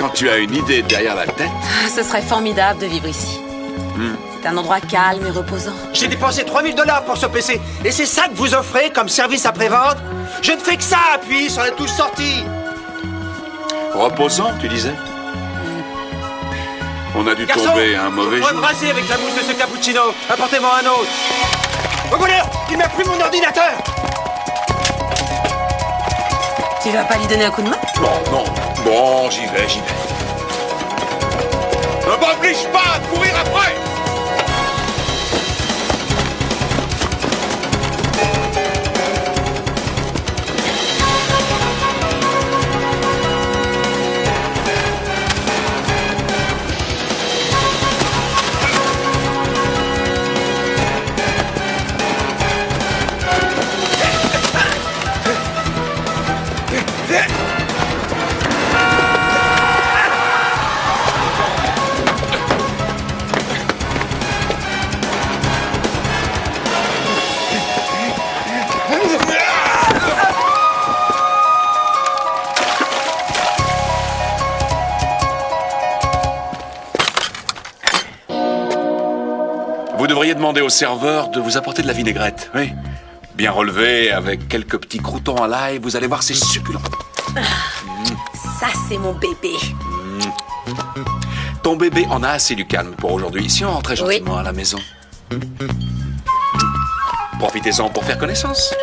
quand tu as une idée derrière la tête. Ce serait formidable de vivre ici. C'est un endroit calme et reposant. J'ai dépensé 3000 $ pour ce PC. Et c'est ça que vous offrez comme service après-vente? Je ne fais que ça, appuyer sur la touche sortie. Reposant, tu disais? On a dû tomber un mauvais jour. Rebrasser avec la mousse de ce cappuccino. Apportez-moi un autre. Au voleur, il m'a pris mon ordinateur. Tu vas pas lui donner un coup de main? Non. Bon, j'y vais. Ne m'oblige pas à courir après! Vous devriez demander au serveur de vous apporter de la vinaigrette, oui. Bien relevée, avec quelques petits croûtons à l'ail, vous allez voir, c'est succulent. Ça, c'est mon bébé. Ton bébé en a assez du calme pour aujourd'hui. Si on rentrait gentiment à la maison. Profitez-en pour faire connaissance.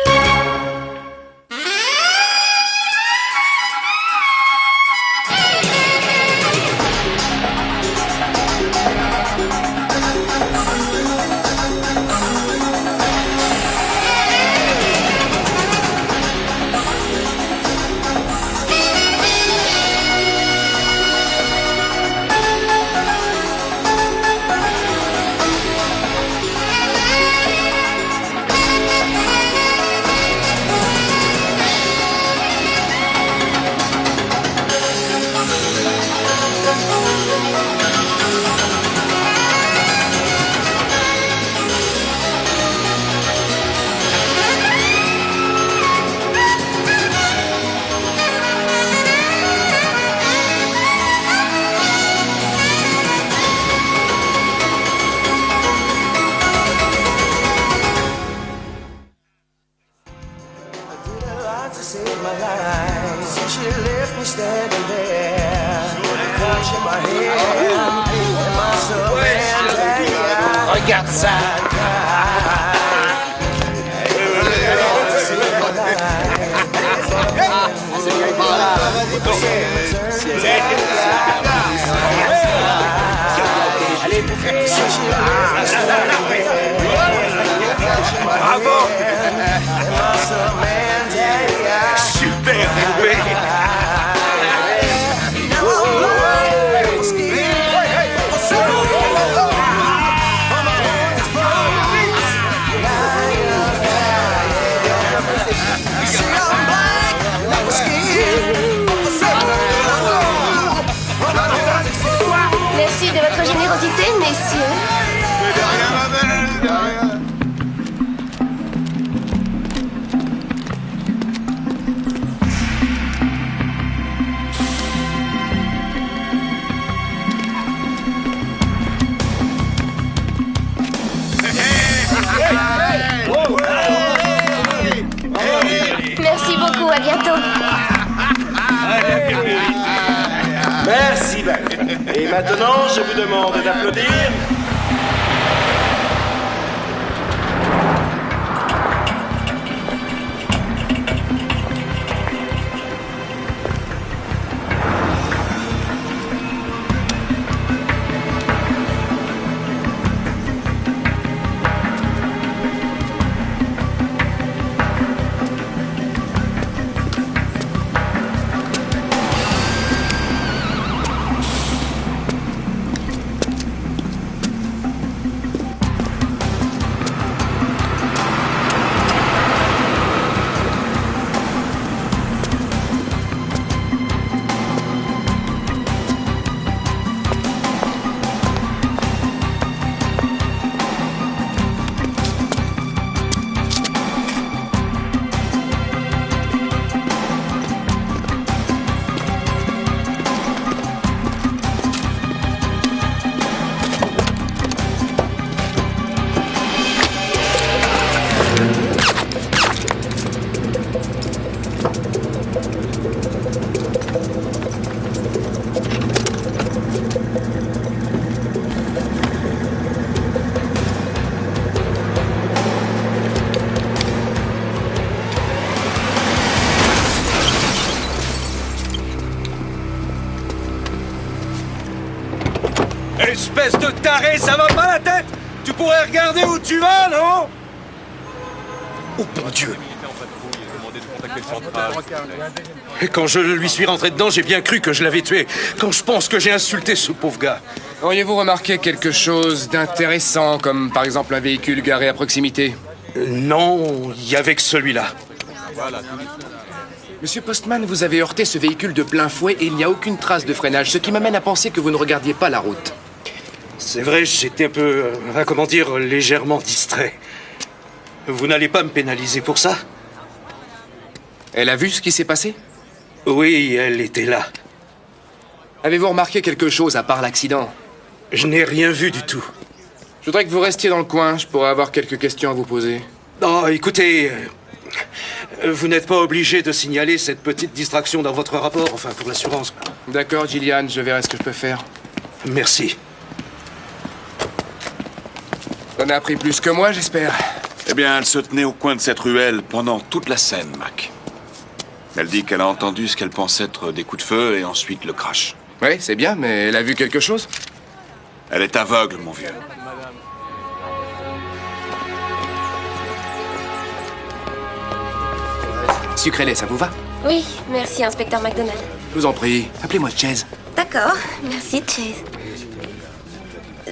Regarde ça. Bravo. Super poupée. Merci de votre générosité, messieurs. Merci beaucoup, à bientôt. Merci, Beth. Et maintenant, je vous demande d'applaudir. espèce de taré, ça va pas la tête? Tu pourrais regarder où tu vas, non? Oh mon Dieu! Et quand je lui suis rentré dedans, j'ai bien cru que je l'avais tué. Quand je pense que j'ai insulté ce pauvre gars. Auriez-vous remarqué quelque chose d'intéressant, comme par exemple un véhicule garé à proximité? Non, il y avait que celui-là. Monsieur Postman, vous avez heurté ce véhicule de plein fouet et il n'y a aucune trace de freinage, ce qui m'amène à penser que vous ne regardiez pas la route. C'est vrai, j'étais un peu, comment dire, légèrement distrait. Vous n'allez pas me pénaliser pour ça? Elle a vu ce qui s'est passé? Oui, elle était là. Avez-vous remarqué quelque chose à part l'accident? Je n'ai rien vu du tout. Je voudrais que vous restiez dans le coin, je pourrais avoir quelques questions à vous poser. Oh, écoutez, vous n'êtes pas obligé de signaler cette petite distraction dans votre rapport, enfin pour l'assurance. D'accord, Gillian, je verrai ce que je peux faire. Merci. On a appris plus que moi, j'espère. Eh bien, elle se tenait au coin de cette ruelle pendant toute la scène, Mac. Elle dit qu'elle a entendu ce qu'elle pense être des coups de feu et ensuite le crash. Oui, c'est bien, mais elle a vu quelque chose? Elle est aveugle, mon vieux. Sucrez-les, ça vous va? Oui, merci, inspecteur McDonald. Je vous en prie, appelez-moi Chase. D'accord, merci, Chase.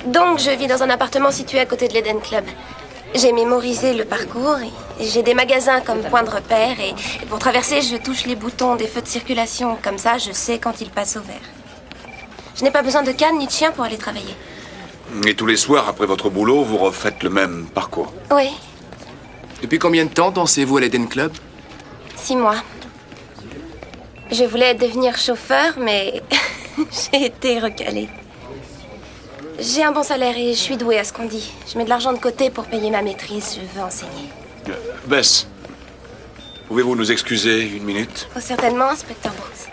Donc, je vis dans un appartement situé à côté de l'Eden Club. J'ai mémorisé le parcours et j'ai des magasins comme point de repère et pour traverser, je touche les boutons des feux de circulation. Comme ça, je sais quand ils passent au vert. Je n'ai pas besoin de canne ni de chien pour aller travailler. Et tous les soirs, après votre boulot, vous refaites le même parcours. Oui, Depuis combien de temps dansez-vous à l'Eden Club? 6 mois. Je voulais devenir chauffeur, mais j'ai été recalée. J'ai un bon salaire et je suis douée à ce qu'on dit. Je mets de l'argent de côté pour payer ma maîtrise. Je veux enseigner. Bess, pouvez-vous nous excuser une minute? Oh, certainement, inspecteur Brooks.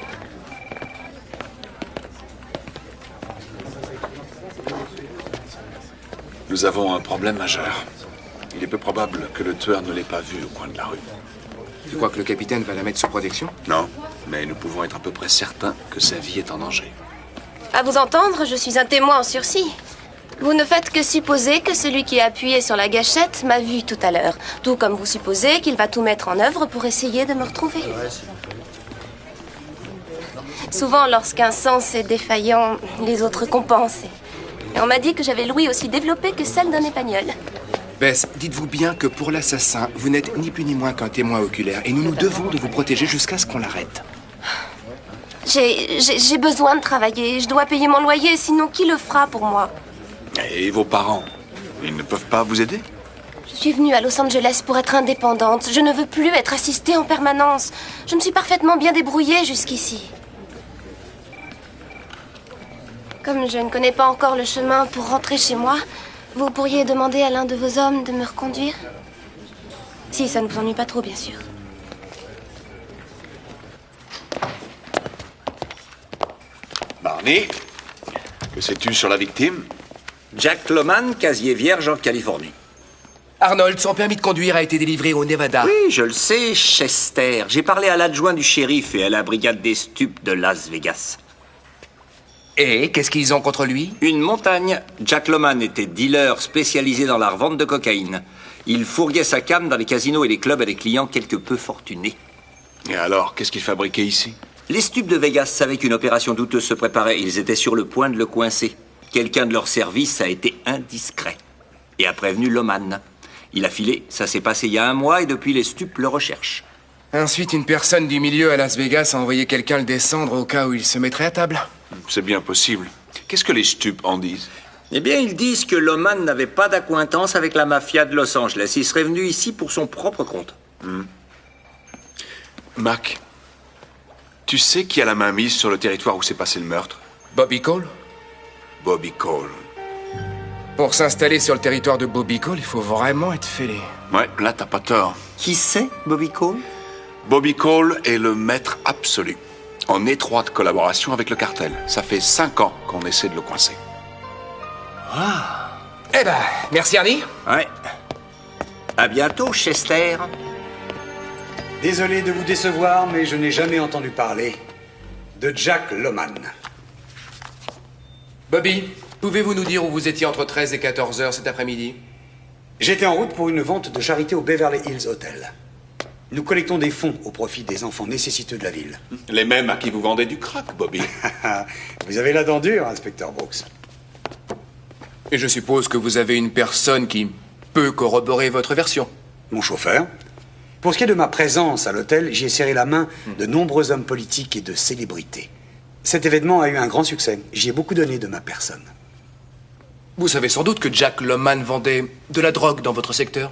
Nous avons un problème majeur. Il est peu probable que le tueur ne l'ait pas vu au coin de la rue. Tu crois que le capitaine va la mettre sous protection? Non, mais nous pouvons être à peu près certains que sa vie est en danger. À vous entendre, je suis un témoin en sursis. Vous ne faites que supposer que celui qui a appuyé sur la gâchette m'a vu tout à l'heure. Tout comme vous supposez qu'il va tout mettre en œuvre pour essayer de me retrouver. Souvent, lorsqu'un sens est défaillant, les autres compensent. Et on m'a dit que j'avais l'ouïe aussi développée que celle d'un épagnol. Bess, dites-vous bien que pour l'assassin, vous n'êtes ni plus ni moins qu'un témoin oculaire et nous nous devons de vous protéger jusqu'à ce qu'on l'arrête. J'ai besoin de travailler. Je dois payer mon loyer, sinon qui le fera pour moi? Et vos parents, ils ne peuvent pas vous aider? Je suis venue à Los Angeles pour être indépendante. Je ne veux plus être assistée en permanence. Je me suis parfaitement bien débrouillée jusqu'ici. Comme je ne connais pas encore le chemin pour rentrer chez moi, vous pourriez demander à l'un de vos hommes de me reconduire? Si ça ne vous ennuie pas trop, bien sûr. Barney, que sais-tu sur la victime? Jack Loman, casier vierge en Californie. Arnold, son permis de conduire a été délivré au Nevada. Oui, je le sais, Chester. J'ai parlé à l'adjoint du shérif et à la brigade des stupes de Las Vegas. Et qu'est-ce qu'ils ont contre lui? Une montagne. Jack Loman était dealer spécialisé dans la revente de cocaïne. Il fourguait sa cam dans les casinos et les clubs à des clients quelque peu fortunés. Et alors, qu'est-ce qu'il fabriquait ici? Les stupes de Vegas savaient qu'une opération douteuse se préparait. Ils étaient sur le point de le coincer. Quelqu'un de leur service a été indiscret et a prévenu Loman. Il a filé. Ça s'est passé il y a 1 mois et depuis, les stupes le recherchent. Ensuite, une personne du milieu à Las Vegas a envoyé quelqu'un le descendre au cas où il se mettrait à table. C'est bien possible. Qu'est-ce que les stupes en disent? Eh bien, ils disent que Loman n'avait pas d'accointance avec la mafia de Los Angeles. Il serait venu ici pour son propre compte. Mac, tu sais qui a la main mise sur le territoire où s'est passé le meurtre? Bobby Cole? Bobby Cole. Pour s'installer sur le territoire de Bobby Cole, il faut vraiment être fêlé. Ouais, là, t'as pas tort. Qui c'est, Bobby Cole? Bobby Cole est le maître absolu, en étroite collaboration avec le cartel. Ça fait 5 ans qu'on essaie de le coincer. Eh ben, merci Arnie. Ouais. À bientôt, Chester. Désolé de vous décevoir, mais je n'ai jamais entendu parler de Jack Loman. Bobby, Pouvez-vous nous dire où vous étiez entre 13 et 14 heures cet après-midi? J'étais en route pour une vente de charité au Beverly Hills Hotel. Nous collectons des fonds au profit des enfants nécessiteux de la ville. Les mêmes à qui vous vendez du crack, Bobby. Vous avez la dent dure, inspecteur Brooks. Et je suppose que vous avez une personne qui peut corroborer votre version. Mon chauffeur. Pour ce qui est de ma présence à l'hôtel, j'y ai serré la main de nombreux hommes politiques et de célébrités. Cet événement a eu un grand succès. J'y ai beaucoup donné de ma personne. Vous savez sans doute que Jack Loman vendait de la drogue dans votre secteur.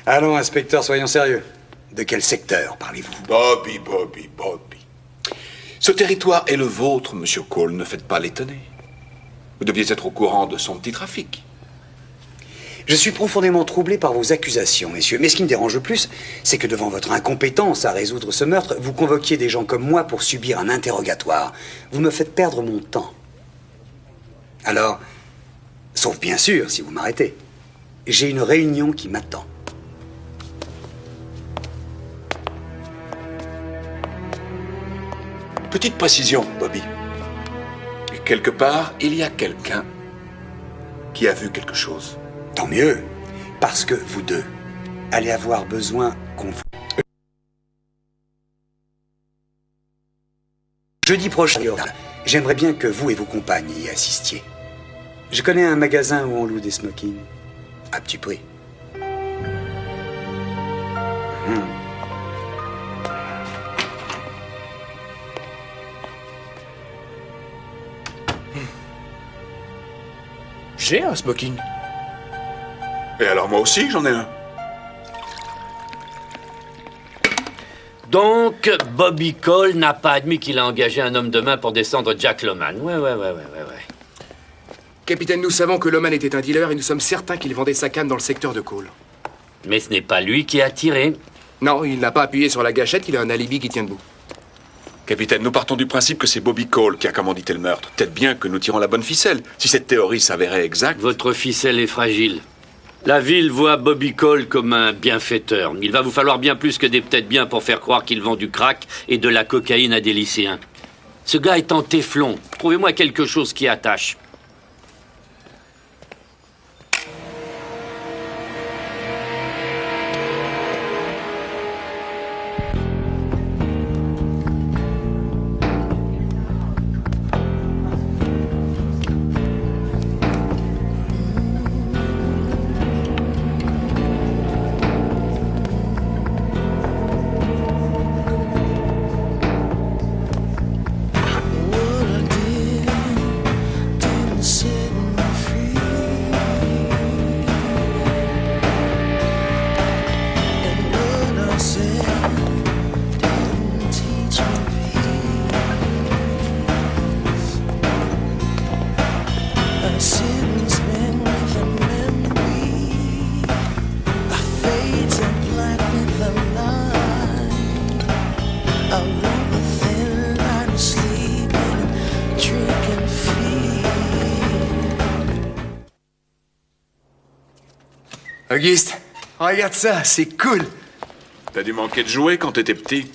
Allons, inspecteur, soyons sérieux. De quel secteur parlez-vous? Bobby. Ce territoire est le vôtre, monsieur Cole, ne faites pas l'étonner. Vous deviez être au courant de son petit trafic. Je suis profondément troublé par vos accusations, messieurs. Mais ce qui me dérange le plus, c'est que devant votre incompétence à résoudre ce meurtre, vous convoquiez des gens comme moi pour subir un interrogatoire. Vous me faites perdre mon temps. Alors, sauf bien sûr si vous m'arrêtez, j'ai une réunion qui m'attend. Petite précision, Bobby. Quelque part, il y a quelqu'un qui a vu quelque chose. Tant mieux, parce que vous deux allez avoir besoin qu'on vous... Jeudi prochain, j'aimerais bien que vous et vos compagnes y assistiez. Je connais un magasin où on loue des smokings. À petit prix. J'ai un smoking. Et alors moi aussi, j'en ai un. Donc, Bobby Cole n'a pas admis qu'il a engagé un homme de main pour descendre Jack Loman. Ouais. Capitaine, nous savons que Loman était un dealer et nous sommes certains qu'il vendait sa canne dans le secteur de Cole. Mais ce n'est pas lui qui a tiré. Non, il n'a pas appuyé sur la gâchette, il a un alibi qui tient debout. Capitaine, nous partons du principe que c'est Bobby Cole qui a commandité le meurtre. Peut-être bien que nous tirons la bonne ficelle. Si cette théorie s'avérait exacte... Votre ficelle est fragile. La ville voit Bobby Cole comme un bienfaiteur. Il va vous falloir bien plus que des peut-être bien pour faire croire qu'il vend du crack et de la cocaïne à des lycéens. Ce gars est en téflon. Trouvez-moi quelque chose qui attache. Auguste, regarde ça, c'est cool. T'as dû manquer de jouer quand t'étais petit.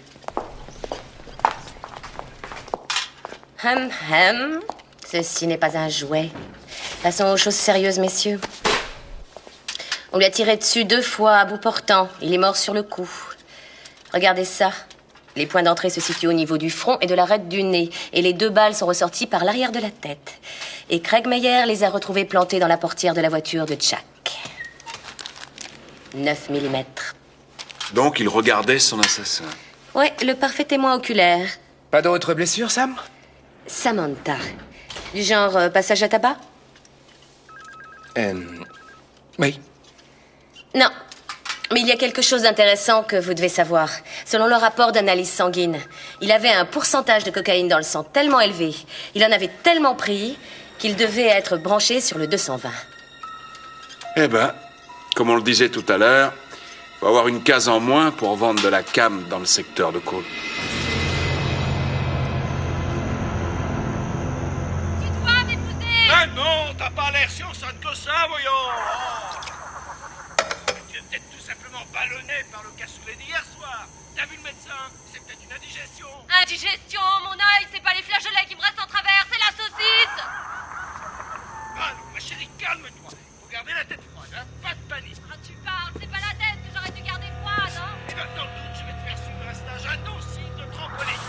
Ceci n'est pas un jouet. Passons aux choses sérieuses, messieurs. On lui a tiré dessus 2 fois à bout portant. Il est mort sur le coup. Regardez ça. Les points d'entrée se situent au niveau du front et de l'arête du nez. Et les 2 balles sont ressorties par l'arrière de la tête. Et Craig Meyer les a retrouvées plantées dans la portière de la voiture de Jack. 9 mm. Donc il regardait son assassin. Ouais, le parfait témoin oculaire. Pas d'autres blessures, Sam? Samantha. Du genre passage à tabac? Oui. Non. Mais il y a quelque chose d'intéressant que vous devez savoir. Selon le rapport d'analyse sanguine, il avait un pourcentage de cocaïne dans le sang tellement élevé, il en avait tellement pris, qu'il devait être branché sur le 220. Eh ben, comme on le disait tout à l'heure, faut avoir une case en moins pour vendre de la cam dans le secteur de Cole. Ah non, t'as pas l'air si enceinte que ça, voyons. Tu es peut-être tout simplement ballonné par le cassoulet d'hier soir. T'as vu le médecin? C'est peut-être une indigestion. Indigestion, mon œil, c'est pas les flageolets qui me restent en travers, c'est la saucisse. hein? Pas de panique. Ah, tu parles, c'est pas la tête que j'aurais dû garder froid, non? Et dans le doute, je vais te faire suivre un stage intensif de trampoline.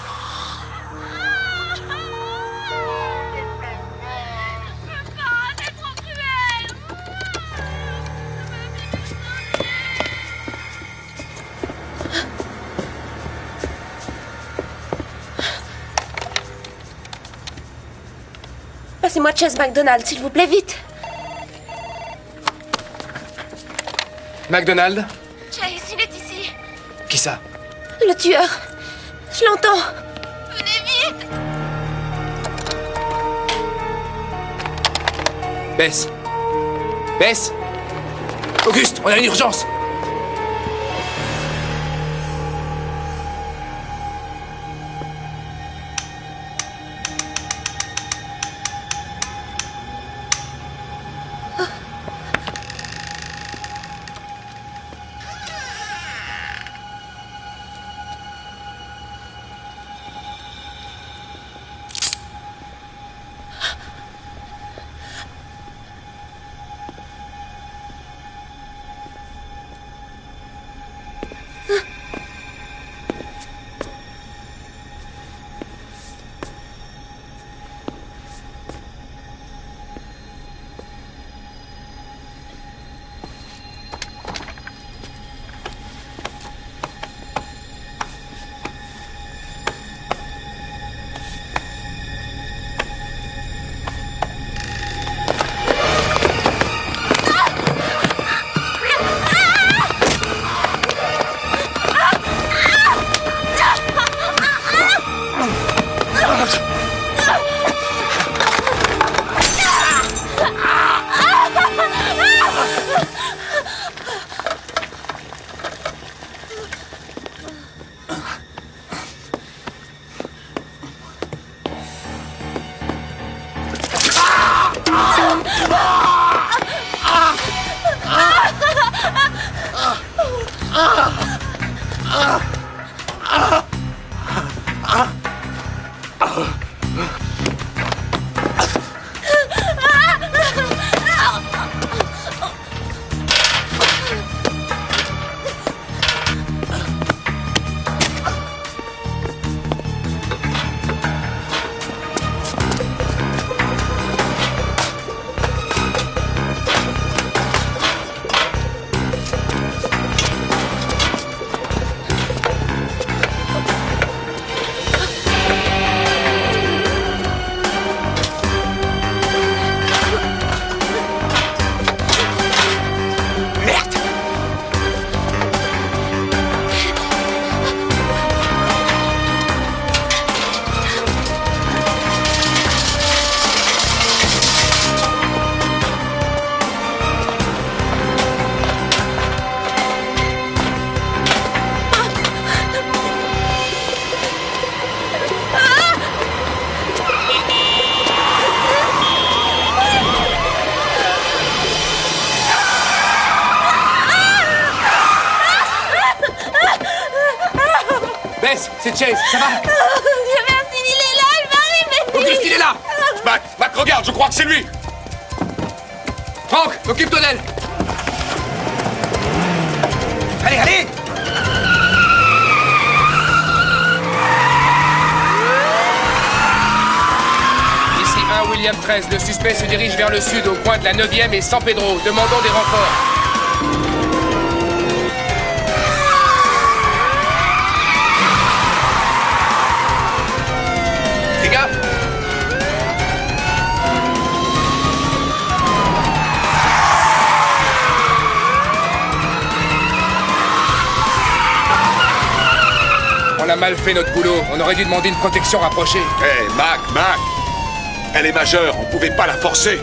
C'est trop cruel. Passez-moi Chase McDonald, s'il vous plaît, vite. McDonald? Chase, il est ici. Qui ça? Le tueur. Je l'entends. Venez vite. Bess. Bess. Auguste, on a une urgence. C'est Chase, ça va? Dieu merci, il est là, il va arriver. Auguste, il est là! Mac, regarde, je crois que c'est lui. Franck, occupe-toi d'elle! Allez, allez! Ici 1 William 13, le suspect se dirige vers le sud au coin de la 9e et San Pedro. Demandons des renforts. Fais gaffe! On a mal fait notre boulot. On aurait dû demander une protection rapprochée. Hé, Mac. Elle est majeure, on pouvait pas la forcer.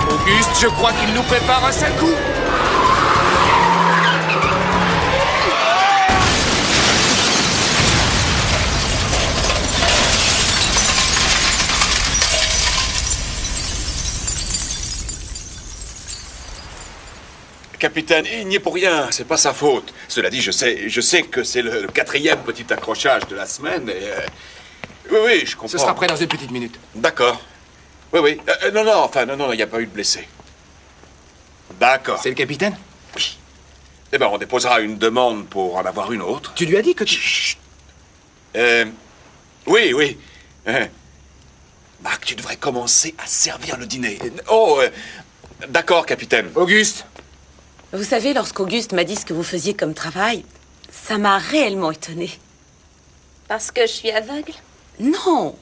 Auguste, je crois qu'il nous prépare un sale coup. capitaine, il n'y est pour rien, c'est pas sa faute. Cela dit, je sais que c'est le quatrième petit accrochage de la semaine et... Oui, je comprends. Ce sera prêt dans une petite minute. D'accord. Oui. Non, il n'y a pas eu de blessé. D'accord. C'est le capitaine? Oui. Eh ben, on déposera une demande pour en avoir une autre. Tu lui as dit que tu... Chut. Oui. Mac, tu devrais commencer à servir le dîner. D'accord, capitaine. Auguste! Vous savez, lorsqu'Auguste m'a dit ce que vous faisiez comme travail, ça m'a réellement étonnée. Parce que je suis aveugle? Non.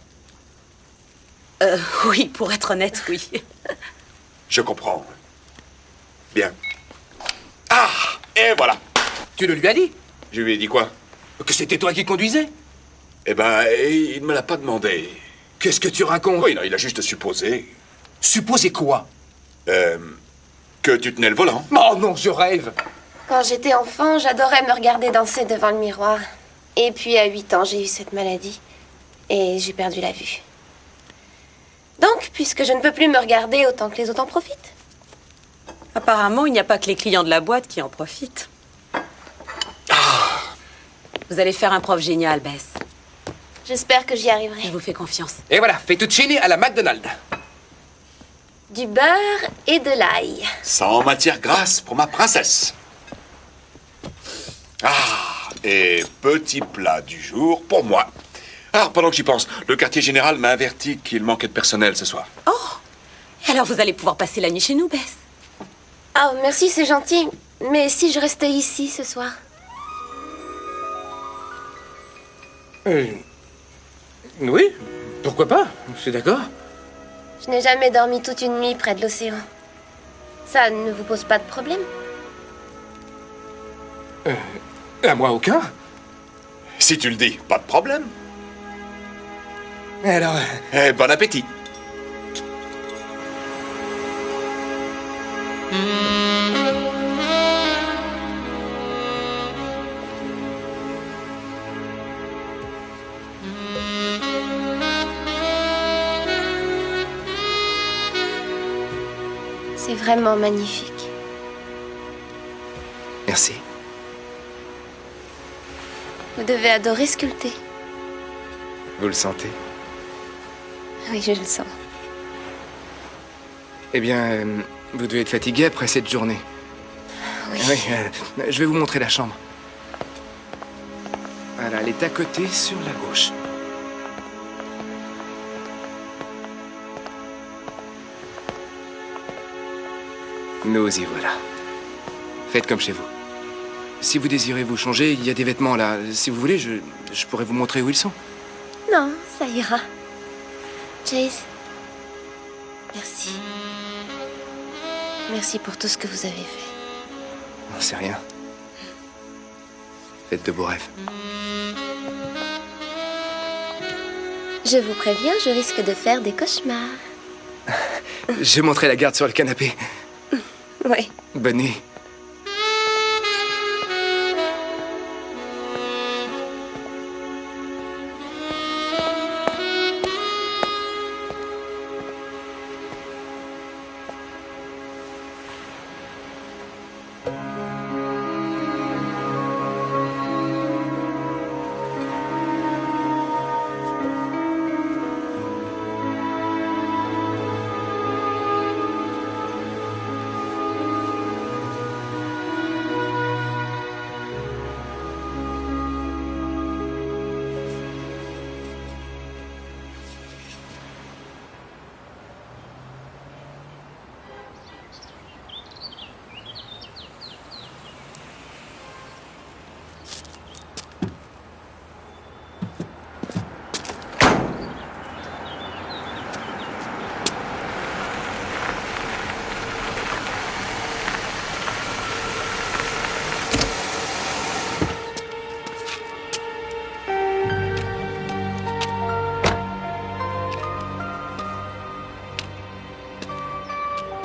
Oui, pour être honnête, oui. Je comprends. Bien. Ah! Et voilà. Tu le lui as dit? Je lui ai dit quoi? Que c'était toi qui conduisais? Eh ben, il ne me l'a pas demandé. Qu'est-ce que tu racontes? Oui, non, il a juste supposé. Supposé quoi? Que tu tenais le volant. Oh non, je rêve! Quand j'étais enfant, j'adorais me regarder danser devant le miroir. Et puis à 8 ans, j'ai eu cette maladie. Et j'ai perdu la vue. Donc, puisque je ne peux plus me regarder, autant que les autres en profitent. Apparemment, il n'y a pas que les clients de la boîte qui en profitent. Vous allez faire un prof génial, Bess. J'espère que j'y arriverai. Je vous fais confiance. Et voilà, fettuccine à la McDonald's. Du beurre et de l'ail. Sans matière grasse pour ma princesse. Ah, et petit plat du jour pour moi. Alors, pendant que j'y pense, le quartier général m'a averti qu'il manquait de personnel ce soir. Oh! Alors vous allez pouvoir passer la nuit chez nous, Bess. Ah, merci, c'est gentil. Mais si je restais ici ce soir? Oui, pourquoi pas? Je suis d'accord. Je n'ai jamais dormi toute une nuit près de l'océan. Ça ne vous pose pas de problème? À moi, aucun. Si tu le dis, pas de problème. Alors... Bon appétit. C'est vraiment magnifique. Merci. Vous devez adorer sculpter. Vous le sentez? Oui, je le sens. Eh bien, vous devez être fatigué après cette journée. Oui. Oui, je vais vous montrer la chambre. Voilà, elle est à côté, sur la gauche. Nous y voilà. Faites comme chez vous. Si vous désirez vous changer, il y a des vêtements là. Si vous voulez, je pourrais vous montrer où ils sont. Non, ça ira. Chase, merci. Merci pour tout ce que vous avez fait. Non, c'est rien. Faites de beaux rêves. Je vous préviens, je risque de faire des cauchemars. J'ai montré la garde sur le canapé. Oui. Bonne nuit.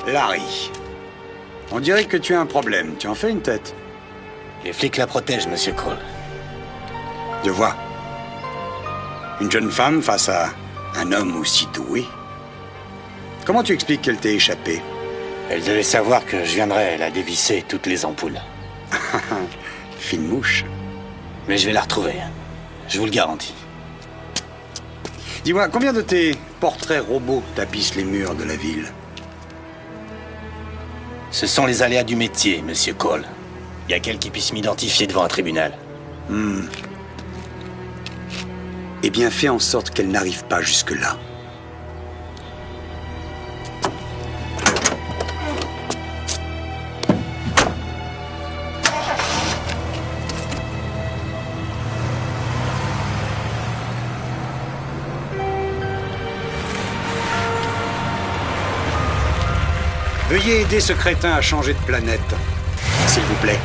Larry, on dirait que tu as un problème. Tu en fais une tête. Les flics la protègent, Monsieur Cole. Je vois. Une jeune femme face à un homme aussi doué. Comment tu expliques qu'elle t'ait échappé? Elle devait savoir que je viendrais, elle a dévissé toutes les ampoules. Fine mouche. Mais je vais la retrouver, je vous le garantis. Dis-moi, combien de tes portraits robots tapissent les murs de la ville? Ce sont les aléas du métier, monsieur Cole. Il y a quelqu'un qui puisse m'identifier devant un tribunal. Eh bien, fais en sorte qu'elle n'arrive pas jusque-là. Veuillez aider ce crétin à changer de planète, s'il vous plaît.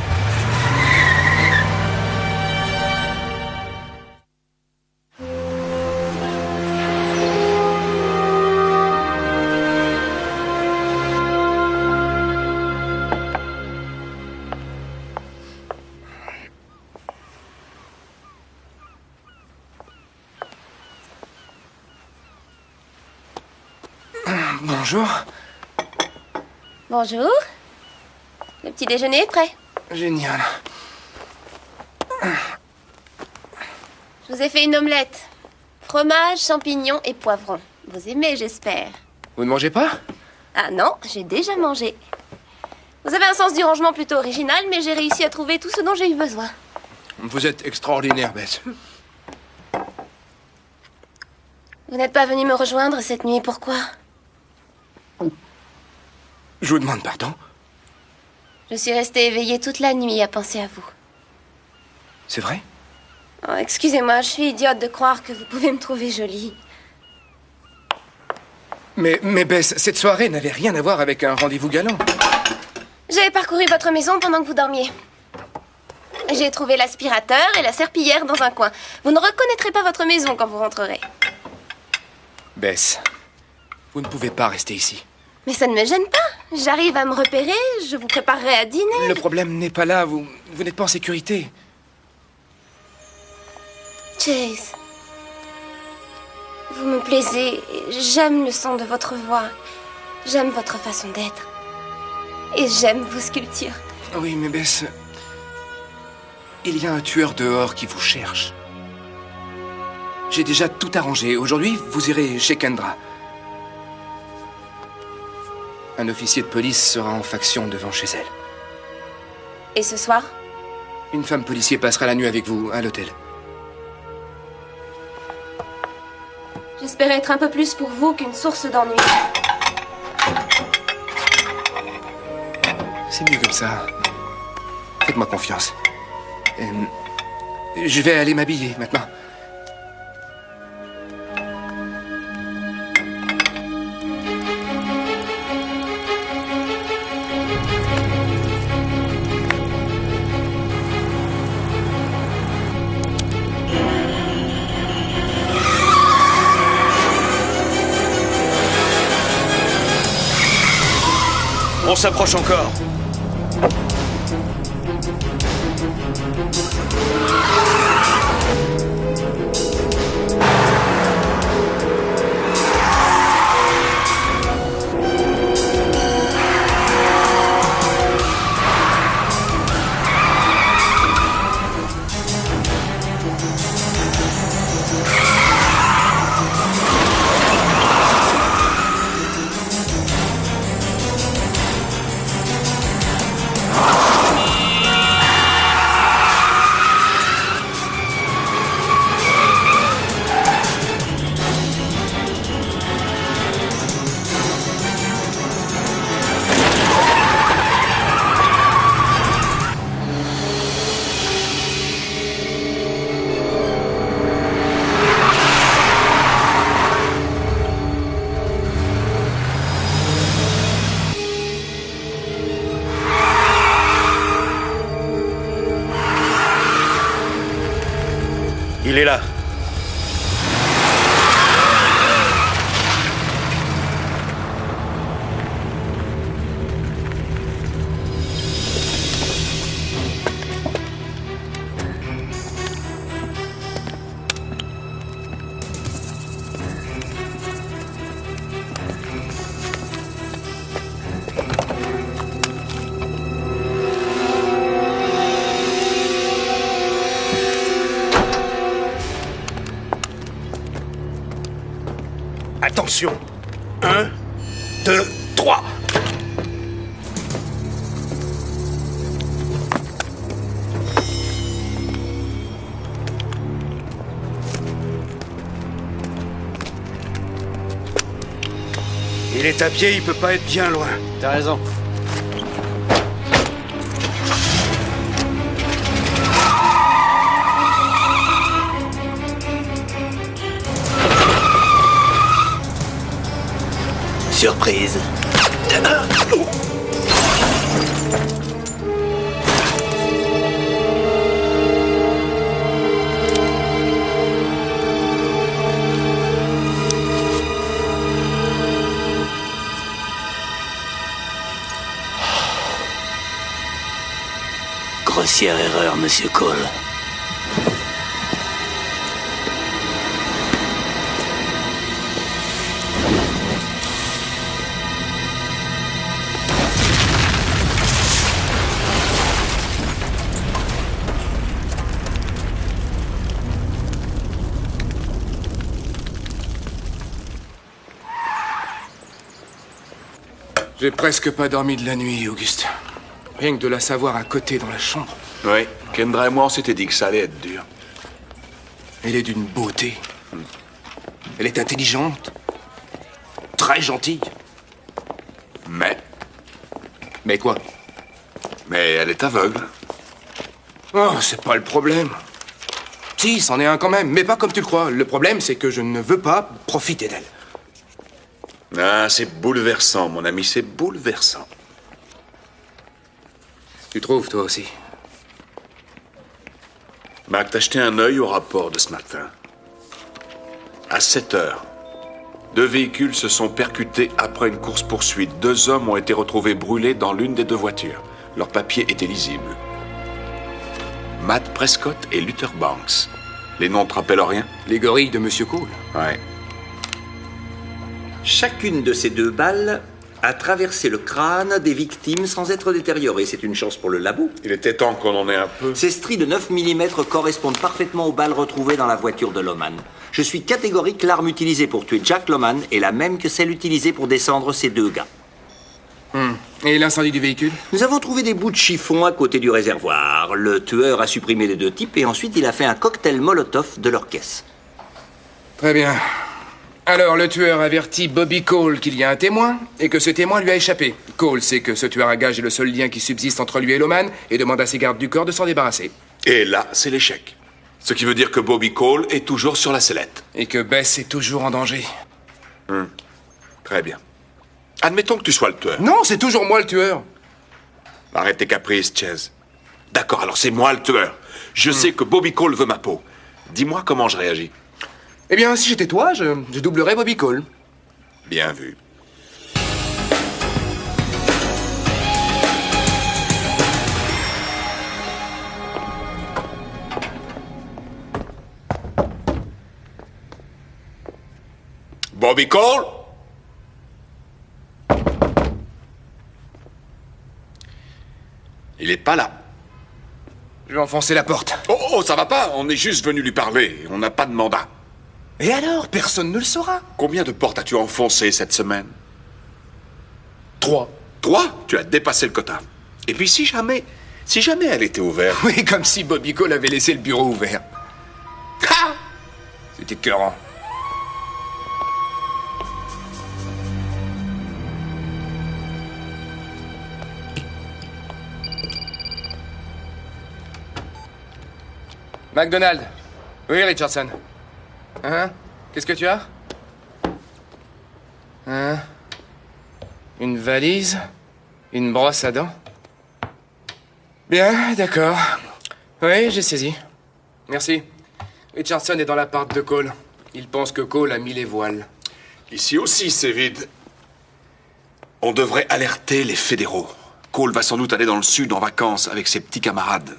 Bonjour. Bonjour. Le petit déjeuner est prêt. Génial. Je vous ai fait une omelette. Fromage, champignons et poivrons. Vous aimez, j'espère. Vous ne mangez pas? Ah non, j'ai déjà mangé. Vous avez un sens du rangement plutôt original, mais j'ai réussi à trouver tout ce dont j'ai eu besoin. Vous êtes extraordinaire, Bess. Vous n'êtes pas venu me rejoindre cette nuit, pourquoi? Je vous demande pardon. Je suis restée éveillée toute la nuit à penser à vous. C'est vrai? Oh, excusez-moi, je suis idiote de croire que vous pouvez me trouver jolie. Mais Bess, cette soirée n'avait rien à voir avec un rendez-vous galant. J'ai parcouru votre maison pendant que vous dormiez. J'ai trouvé l'aspirateur et la serpillière dans un coin. Vous ne reconnaîtrez pas votre maison quand vous rentrerez. Bess, vous ne pouvez pas rester ici. Mais ça ne me gêne pas. J'arrive à me repérer, je vous préparerai à dîner. Le problème n'est pas là, vous n'êtes pas en sécurité. Chase, vous me plaisez. J'aime le son de votre voix. J'aime votre façon d'être. Et j'aime vos sculptures. Oui, mais Bess, il y a un tueur dehors qui vous cherche. J'ai déjà tout arrangé. Aujourd'hui, vous irez chez Kendra. Un officier de police sera en faction devant chez elle. Et ce soir? Une femme policier passera la nuit avec vous à l'hôtel. J'espérais être un peu plus pour vous qu'une source d'ennui. C'est mieux comme ça. Faites-moi confiance. Je vais aller m'habiller maintenant. On s'approche encore. Il est là. Attention. 1, 2, 3. Il est à pied, il peut pas être bien loin. T'as raison. Surprise. Grossière erreur, Monsieur Cole. J'ai presque pas dormi de la nuit, Auguste. Rien que de la savoir à côté dans la chambre. Oui, Kendra et moi, on s'était dit que ça allait être dur. Elle est d'une beauté. Elle est intelligente. Très gentille. Mais Mais quoi? Mais elle est aveugle. Oh, c'est pas le problème. Si, c'en est un quand même, mais pas comme tu le crois. Le problème, c'est que je ne veux pas profiter d'elle. Ah, c'est bouleversant, mon ami, c'est bouleversant. Tu trouves, toi aussi? Mac, t'as jeté un œil au rapport de ce matin. À 7 heures, 2 véhicules se sont percutés après une course-poursuite. 2 hommes ont été retrouvés brûlés dans l'une des 2 voitures. Leurs papiers étaient lisibles. Matt Prescott et Luther Banks. Les noms te rappellent rien? Les gorilles de Monsieur Cole. Ouais. Chacune de ces 2 balles a traversé le crâne des victimes sans être détériorée. C'est une chance pour le labo. Il était temps qu'on en ait un peu. Ces stries de 9 mm correspondent parfaitement aux balles retrouvées dans la voiture de Loman. Je suis catégorique, l'arme utilisée pour tuer Jack Loman est la même que celle utilisée pour descendre ces 2 gars. Et l'incendie du véhicule? Nous avons trouvé des bouts de chiffon à côté du réservoir. Le tueur a supprimé les 2 types et ensuite il a fait un cocktail Molotov de leur caisse. Très bien. Alors, le tueur avertit Bobby Cole qu'il y a un témoin et que ce témoin lui a échappé. Cole sait que ce tueur à gage est le seul lien qui subsiste entre lui et Loman et demande à ses gardes du corps de s'en débarrasser. Et là, c'est l'échec. Ce qui veut dire que Bobby Cole est toujours sur la sellette. Et que Bess est toujours en danger. Très bien. Admettons que tu sois le tueur. Non, c'est toujours moi le tueur. Arrête tes caprices, Chase. D'accord, alors c'est moi le tueur. Je sais que Bobby Cole veut ma peau. Dis-moi comment je réagis. Eh bien, si j'étais toi, je doublerais Bobby Cole. Bien vu. Bobby Cole? Il est pas là. Je vais enfoncer la porte. Oh, ça va pas, on est juste venu lui parler. On n'a pas de mandat. Et alors, personne ne le saura. Combien de portes as-tu enfoncées cette semaine? 3. 3? Tu as dépassé le quota. Et puis si jamais elle était ouverte... Oui, comme si Bobby Cole avait laissé le bureau ouvert. Ah! C'était écœurant. McDonald. Oui, Richardson. Hein? Qu'est-ce que tu as? Hein? Une valise? Une brosse à dents? Bien, d'accord. Oui, j'ai saisi. Merci. Richardson est dans l'appart de Cole. Il pense que Cole a mis les voiles. Ici aussi, c'est vide. On devrait alerter les fédéraux. Cole va sans doute aller dans le sud en vacances avec ses petits camarades.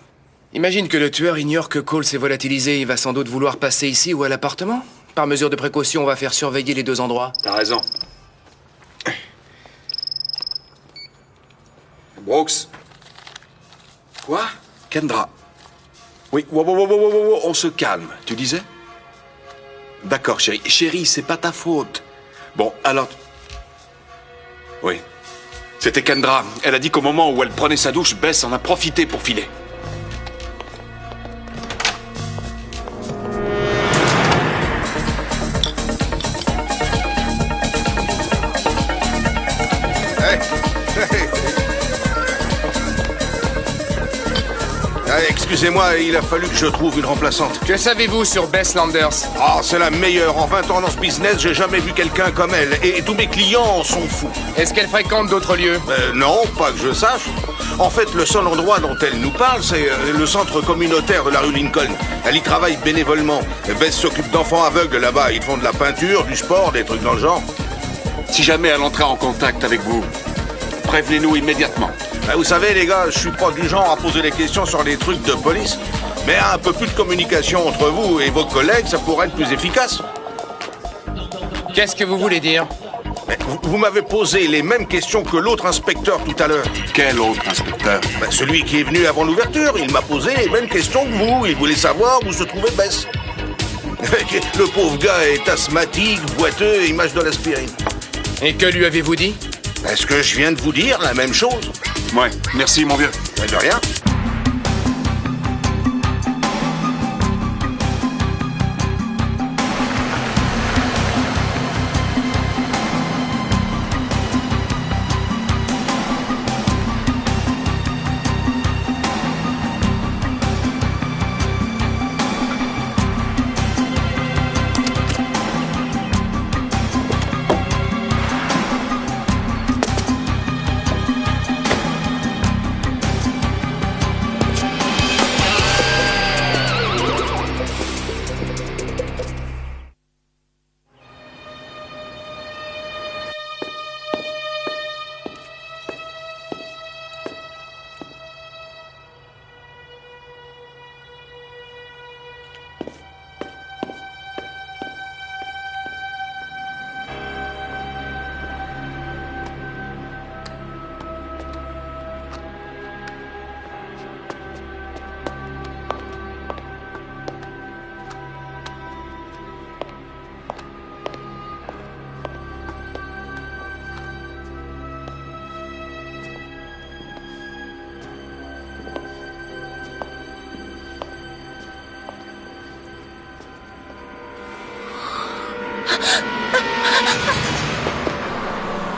Imagine que le tueur ignore que Cole s'est volatilisé. Il va sans doute vouloir passer ici ou à l'appartement. Par mesure de précaution, on va faire surveiller les 2 endroits. T'as raison. Brooks. Quoi? Kendra. Oui, wow, on se calme. Tu disais? D'accord, chérie. Chérie, c'est pas ta faute. Bon, alors... Oui. C'était Kendra. Elle a dit qu'au moment où elle prenait sa douche, Bess en a profité pour filer. Excusez-moi, il a fallu que je trouve une remplaçante. Que savez-vous sur Bess Landers? Ah, c'est la meilleure. En 20 ans dans ce business, j'ai jamais vu quelqu'un comme elle. Et tous mes clients sont fous. Est-ce qu'elle fréquente d'autres lieux? Non, pas que je sache. En fait, le seul endroit dont elle nous parle, c'est le centre communautaire de la rue Lincoln. Elle y travaille bénévolement. Bess s'occupe d'enfants aveugles là-bas. Ils font de la peinture, du sport, des trucs dans le genre. Si jamais elle entrait en contact avec vous, prévenez-nous immédiatement. Vous savez, les gars, je suis pas du genre à poser des questions sur les trucs de police. Mais un peu plus de communication entre vous et vos collègues, ça pourrait être plus efficace. Qu'est-ce que vous voulez dire? Vous m'avez posé les mêmes questions que l'autre inspecteur tout à l'heure. Quel autre inspecteur? Celui qui est venu avant l'ouverture. Il m'a posé les mêmes questions que vous. Il voulait savoir où se trouvait Bess. Le pauvre gars est asthmatique, boiteux et il mâche de l'aspirine. Et que lui avez-vous dit? Est-ce que je viens de vous dire la même chose? Ouais, merci mon vieux. De rien.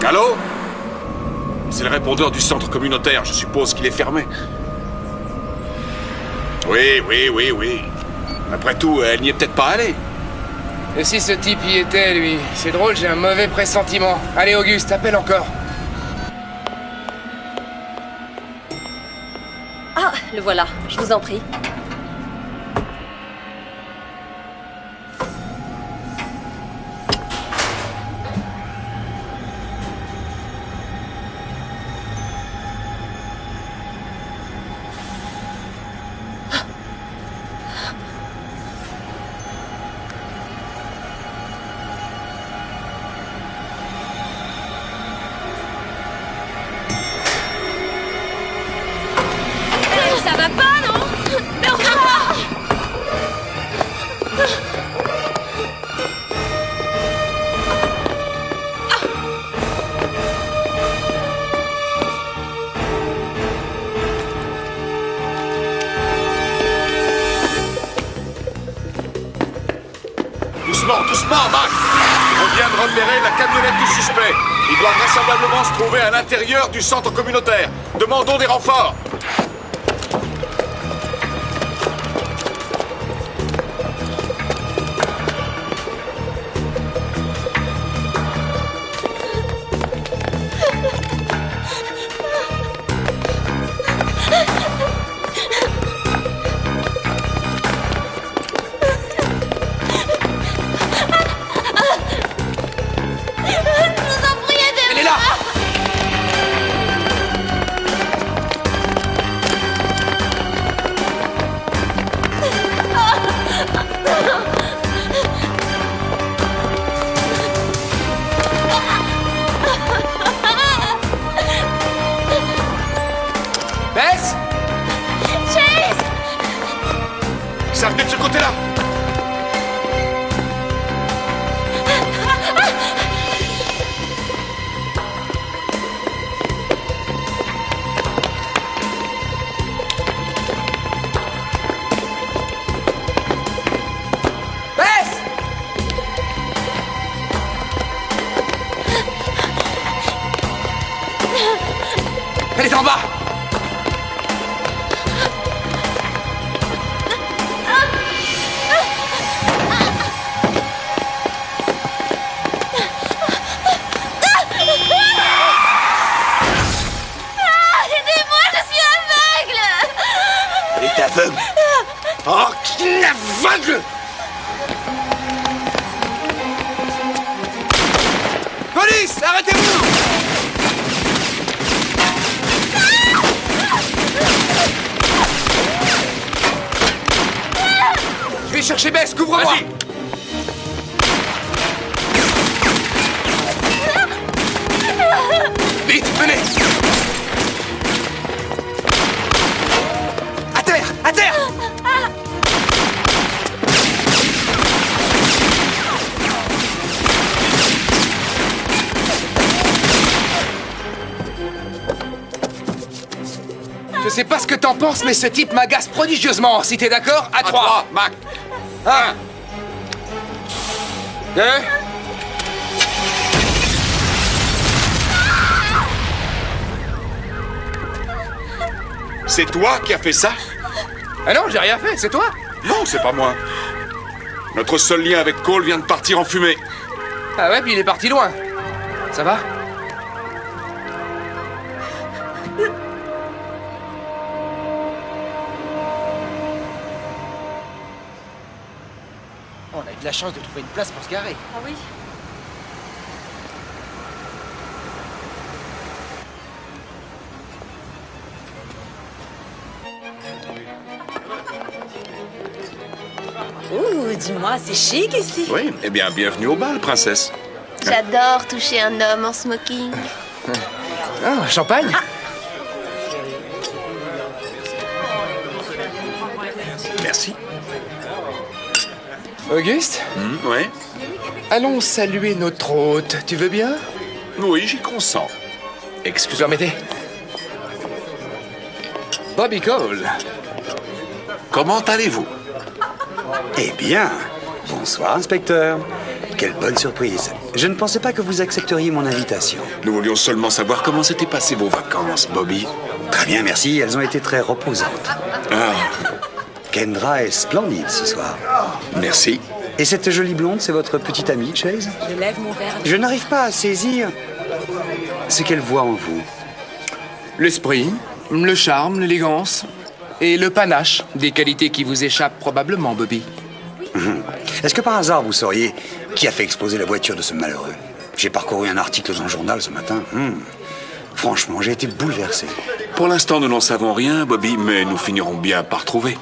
Allô? C'est le répondeur du centre communautaire. Je suppose qu'il est fermé. Oui. Après tout, elle n'y est peut-être pas allée. Et si ce type y était, lui? C'est drôle, j'ai un mauvais pressentiment. Allez, Auguste, appelle encore. Ah, le voilà. Je vous en prie. Ça va pas, non? Doucement, Mac! On vient de repérer la camionnette du suspect. Il doit vraisemblablement se trouver à l'intérieur du centre communautaire. Demandons des renforts. Pointe-le! Police, arrêtez-vous! Je vais chercher Bess, couvre-moi! Vite, venez! À terre! À terre! Je sais pas ce que t'en penses, mais ce type m'agace prodigieusement. Si t'es d'accord, à 3. Mac. 1. 2. C'est toi qui as fait ça? Ah non, j'ai rien fait, c'est toi? Non, c'est pas moi. Notre seul lien avec Cole vient de partir en fumée. Ah ouais, puis il est parti loin. Ça va? On a eu de la chance de trouver une place pour se garer. Ah oui. Ouh, dis-moi, c'est chic ici. Oui, eh bien, bienvenue au bal, princesse. J'adore toucher un homme en smoking. Ah, champagne? Merci. Auguste? Ouais. Allons saluer notre hôte, tu veux bien? Oui, j'y consens. Excusez-moi. Permettez. Bobby Cole. Comment allez-vous? Eh bien, bonsoir, inspecteur. Quelle bonne surprise. Je ne pensais pas que vous accepteriez mon invitation. Nous voulions seulement savoir comment s'étaient passées vos vacances, Bobby. Très bien, merci. Elles ont été très reposantes. Ah, Kendra est splendide ce soir. merci. Et cette jolie blonde, c'est votre petite amie, Chase? Je lève mon verre. Je n'arrive pas à saisir ce qu'elle voit en vous. L'esprit, le charme, l'élégance et le panache, des qualités qui vous échappent probablement, Bobby. Est-ce que par hasard vous sauriez qui a fait exploser la voiture de ce malheureux? J'ai parcouru un article dans le journal ce matin. Franchement, j'ai été bouleversé. Pour l'instant, nous n'en savons rien, Bobby, mais nous finirons bien par trouver.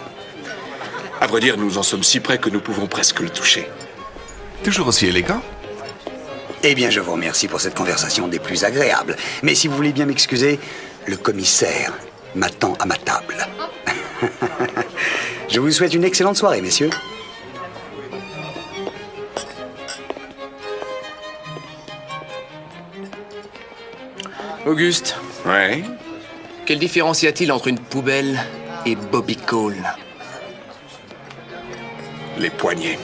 À vrai dire, nous en sommes si près que nous pouvons presque le toucher. Toujours aussi élégant. Eh bien, je vous remercie pour cette conversation des plus agréables. Mais si vous voulez bien m'excuser, le commissaire m'attend à ma table. Je vous souhaite une excellente soirée, messieurs. Auguste, Ouais. quelle différence y a-t-il entre une poubelle et Bobby Cole? Les poignets.